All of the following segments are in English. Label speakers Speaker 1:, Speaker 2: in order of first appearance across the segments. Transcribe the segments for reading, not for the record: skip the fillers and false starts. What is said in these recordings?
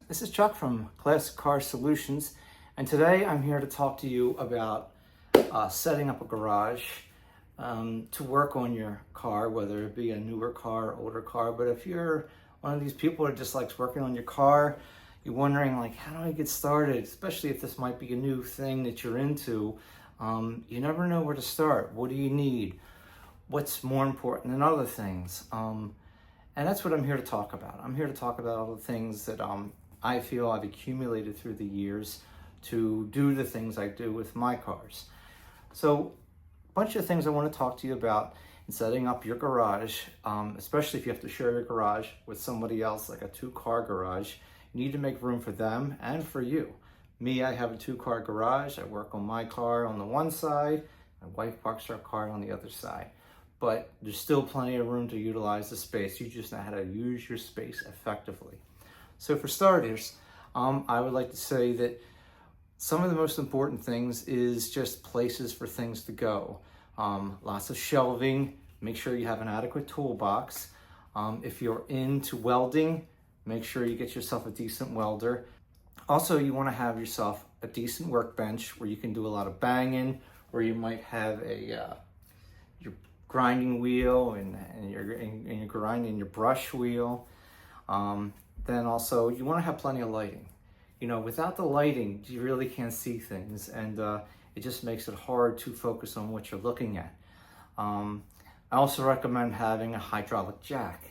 Speaker 1: This is Chuck from Classic Car Solutions, and today I'm here to talk to you about setting up a garage to work on your car, whether it be a newer car, older car. But if you're one of these people that just likes working on your car, you're wondering like, how do I get started? Especially if this might be a new thing that you're into. You never know where to start. What do you need? What's more important than other things? And that's what I'm here to talk about. I'm here to talk about all the things that I feel I've accumulated through the years to do the things I do with my cars. So a bunch of things I want to talk to you about in setting up your garage, especially if you have to share your garage with somebody else, like a two-car garage. You need to make room for them and for you. Me, I have a two-car garage. I work on my car on the one side. My wife parks her car on the other side. But there's still plenty of room to utilize the space. You just know how to use your space effectively. So for starters, I would like to say that some of the most important things is just places for things to go. Lots of shelving, make sure you have an adequate toolbox. If you're into welding, make sure you get yourself a decent welder. Also, you want to have yourself a decent workbench where you can do a lot of banging, where you might have a your grinding wheel and you're grinding your brush wheel. Then also you want to have plenty of lighting. You know, without the lighting, you really can't see things, and it just makes it hard to focus on what you're looking at. I also recommend having a hydraulic jack,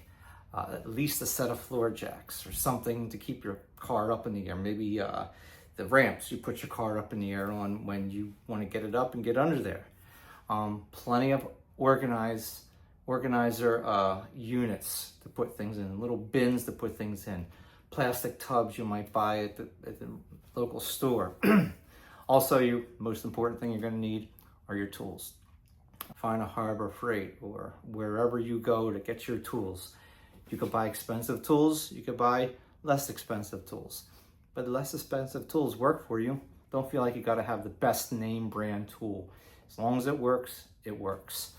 Speaker 1: at least a set of floor jacks or something to keep your car up in the air. Maybe the ramps you put your car up in the air on when you want to get it up and get under there. Plenty of organizer units to put things in, little bins to put things in, plastic tubs you might buy at the local store. Also, your most important thing you're going to need are your tools. Find a Harbor Freight or wherever you go to get your tools. You could buy expensive tools, you could buy less expensive tools, but the less expensive tools work for you. Don't feel like you got to have the best name brand tool. As long as it works, it works.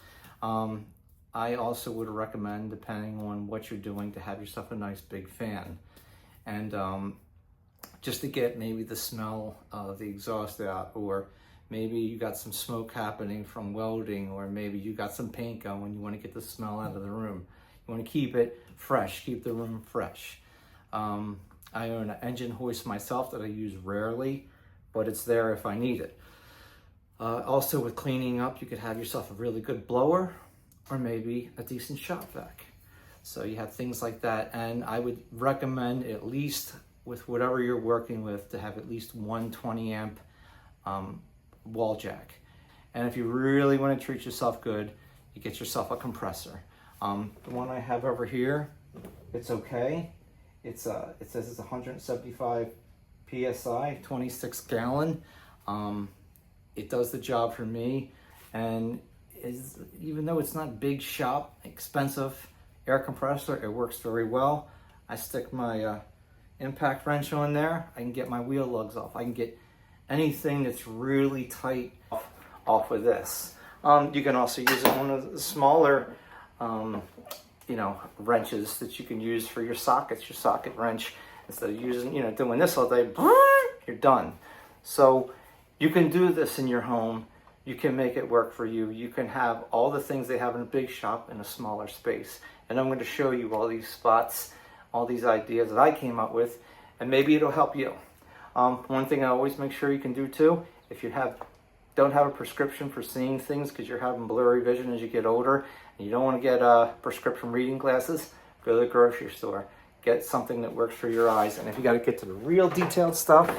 Speaker 1: I also would recommend, depending on what you're doing, to have yourself a nice big fan. And just to get maybe the smell of the exhaust out, or maybe you got some smoke happening from welding, or maybe you got some paint going, you want to get the smell out of the room. You want to keep it fresh, keep the room fresh. I own an engine hoist myself that I use rarely, but it's there if I need it. Also, with cleaning up, you could have yourself a really good blower or maybe a decent shop vac. So you have things like that, and I would recommend, at least with whatever you're working with, to have at least one 20 amp wall jack. And if you really want to treat yourself good, you get yourself a compressor. The one I have over here, it's okay. It says it's 175 PSI, 26 gallon. It does the job for me, and even though it's not big shop, expensive air compressor, it works very well. I stick my impact wrench on there. I can get my wheel lugs off. I can get anything that's really tight off with this. You can also use one of the smaller wrenches that you can use for your sockets, your socket wrench. Instead of using, doing this all day, you're done. So you can do this in your home. You can make it work for you. You can have all the things they have in a big shop in a smaller space. And I'm going to show you all these spots, all these ideas that I came up with, and maybe it'll help you. One thing I always make sure you can do too, if you don't have a prescription for seeing things because you're having blurry vision as you get older, and you don't want to get prescription reading glasses, go to the grocery store. Get something that works for your eyes. And if you got to get to the real detailed stuff,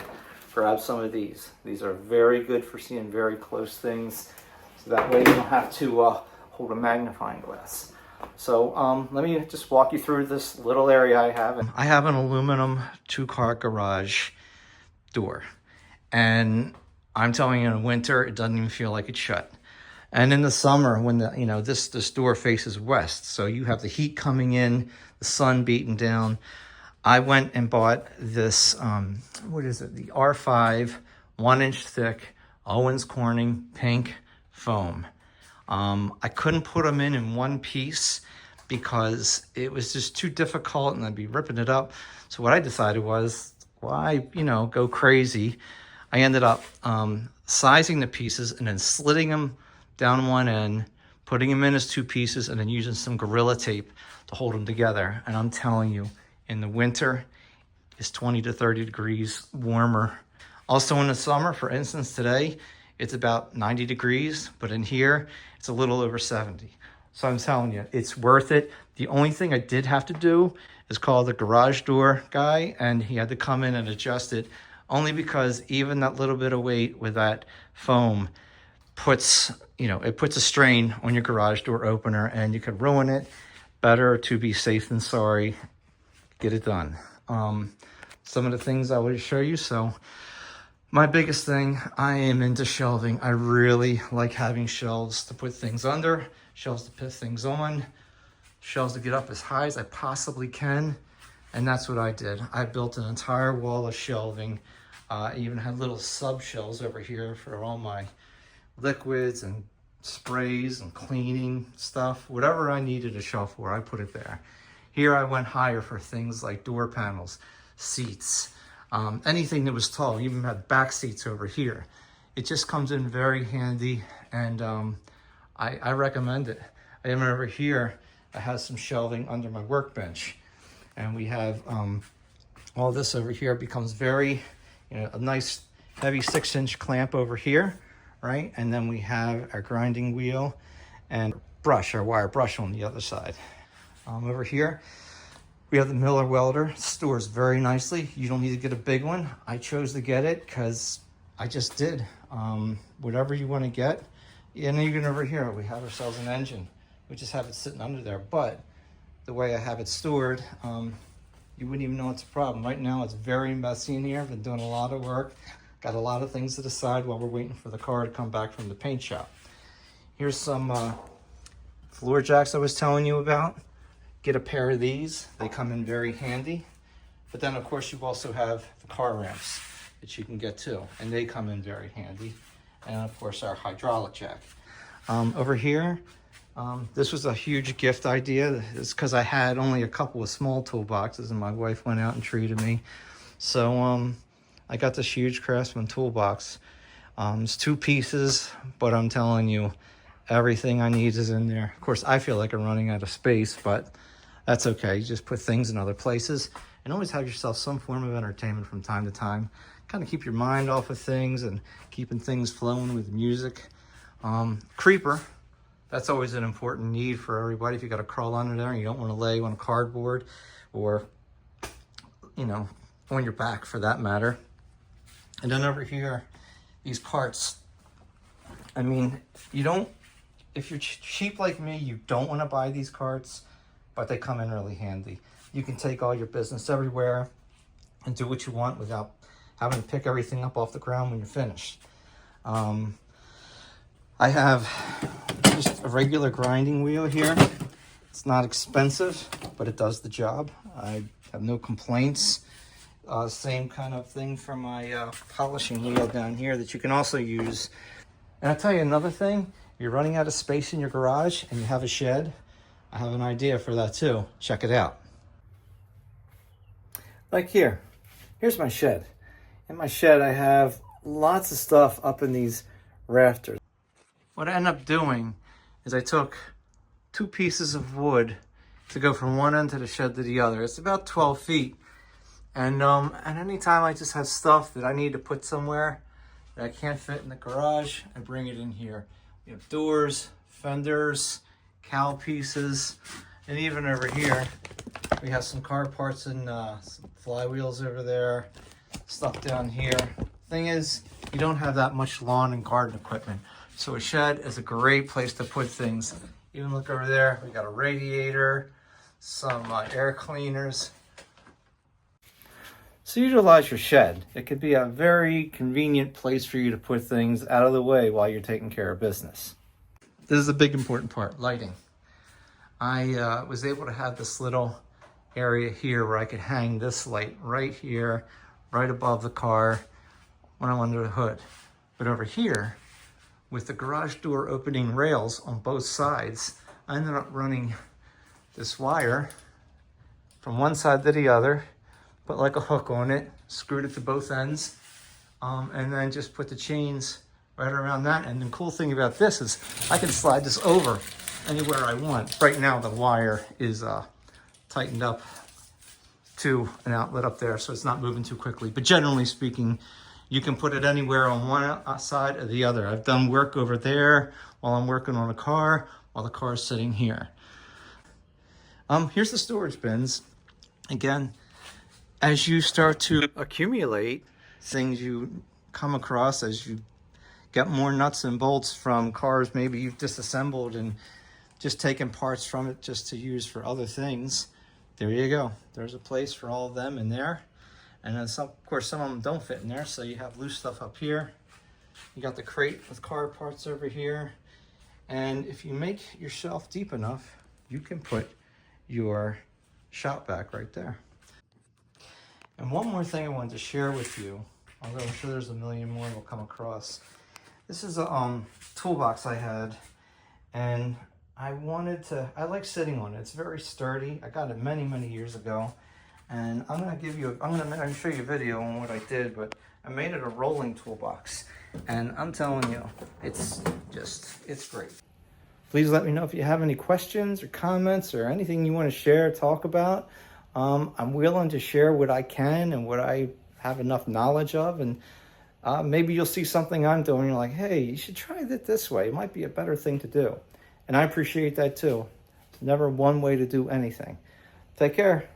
Speaker 1: grab some of these. These are very good for seeing very close things. So that way you don't have to hold a magnifying glass. So let me just walk you through this little area I have. I have an aluminum two-car garage door. And I'm telling you, in winter, it doesn't even feel like it's shut. And in the summer, when this door faces west, so you have the heat coming in, the sun beating down. I went and bought this, the R5, 1 inch thick, Owens Corning pink foam. I couldn't put them in one piece because it was just too difficult and I'd be ripping it up. So what I decided was, why, go crazy? I ended up sizing the pieces and then slitting them down one end, putting them in as 2 pieces, and then using some Gorilla Tape to hold them together. And I'm telling you, in the winter, it's 20 to 30 degrees warmer. Also in the summer, for instance, today, it's about 90 degrees, but in here, it's a little over 70. So I'm telling you, it's worth it. The only thing I did have to do is call the garage door guy, and he had to come in and adjust it, only because even that little bit of weight with that foam puts, it puts a strain on your garage door opener, and you could ruin it. Better to be safe than sorry. Get it done. Some of the things I would show you. So my biggest thing, I am into shelving. I really like having shelves to put things under, shelves to put things on, shelves to get up as high as I possibly can. And that's what I did. I built an entire wall of shelving. I even had little sub shelves over here for all my liquids and sprays and cleaning stuff. Whatever I needed a shelf for, I put it there. Here I went higher for things like door panels, seats, anything that was tall. Even had back seats over here. It just comes in very handy, and I recommend it. I even over here, I have some shelving under my workbench, and we have all this over here becomes very, a nice heavy 6-inch clamp over here, right? And then we have our grinding wheel and brush, our wire brush on the other side. Over here, we have the Miller welder. It stores very nicely. You don't need to get a big one. I chose to get it because I just did. Whatever you want to get. And even over here, we have ourselves an engine. We just have it sitting under there. But the way I have it stored, you wouldn't even know it's a problem. Right now, it's very messy in here. I've been doing a lot of work. Got a lot of things to decide while we're waiting for the car to come back from the paint shop. Here's some floor jacks I was telling you about. Get a pair of these. They come in very handy. But then, of course, you also have the car ramps that you can get too. And they come in very handy. And, of course, our hydraulic jack. Over here, this was a huge gift idea. It's because I had only a couple of small toolboxes, and my wife went out and treated me. So I got this huge Craftsman toolbox. It's 2 pieces, but I'm telling you, everything I need is in there. Of course, I feel like I'm running out of space, but that's okay. You just put things in other places and always have yourself some form of entertainment from time to time. Kind of keep your mind off of things and keeping things flowing with music. Creeper, that's always an important need for everybody. If you got to crawl under there and you don't want to lay on cardboard or, on your back for that matter. And then over here, these carts. I mean, if you're cheap like me, you don't want to buy these carts, but they come in really handy. You can take all your business everywhere and do what you want without having to pick everything up off the ground when you're finished. I have just a regular grinding wheel here. It's not expensive, but it does the job. I have no complaints. Same kind of thing for my polishing wheel down here that you can also use. And I'll tell you another thing. You're running out of space in your garage and you have a shed. I have an idea for that too. Check it out. Like here. Here's my shed. In my shed, I have lots of stuff up in these rafters. What I ended up doing is I took 2 pieces of wood to go from one end of the shed to the other. It's about 12 feet. And anytime I just have stuff that I need to put somewhere that I can't fit in the garage, I bring it in here. We have doors, fenders, cowl pieces, and even over here, we have some car parts and some flywheels over there, stuff down here. Thing is, you don't have that much lawn and garden equipment, so a shed is a great place to put things. Even look over there, we got a radiator, some air cleaners. So utilize your shed. It could be a very convenient place for you to put things out of the way while you're taking care of business. This is a big important part, lighting. I was able to have this little area here where I could hang this light right here, right above the car when I'm under the hood. But over here, with the garage door opening rails on both sides, I ended up running this wire from one side to the other, put like a hook on it, screwed it to both ends, and then just put the chains right around that. And the cool thing about this is I can slide this over anywhere I want. Right now the wire is tightened up to an outlet up there, so it's not moving too quickly. But generally speaking, you can put it anywhere on one side or the other. I've done work over there while I'm working on a car, while the car is sitting here. Here's the storage bins. Again, as you start to accumulate things you come across, as you get more nuts and bolts from cars maybe you've disassembled and just taken parts from it just to use for other things, there you go. There's a place for all of them in there. And then some, of course, some of them don't fit in there, so you have loose stuff up here. You got the crate with car parts over here. And if you make your shelf deep enough, you can put your shop vac right there. And one more thing I wanted to share with you, although I'm sure there's a million more we'll come across. This is a toolbox I had, and I like sitting on it. It's very sturdy. I got it many, many years ago. And I'm gonna show you a video on what I did, but I made it a rolling toolbox. And I'm telling you, it's great. Please let me know if you have any questions or comments or anything you want to share, talk about. I'm willing to share what I can and what I have enough knowledge of. And maybe you'll see something I'm doing and you're like, hey, you should try it this way. It might be a better thing to do. And I appreciate that too. It's never one way to do anything. Take care.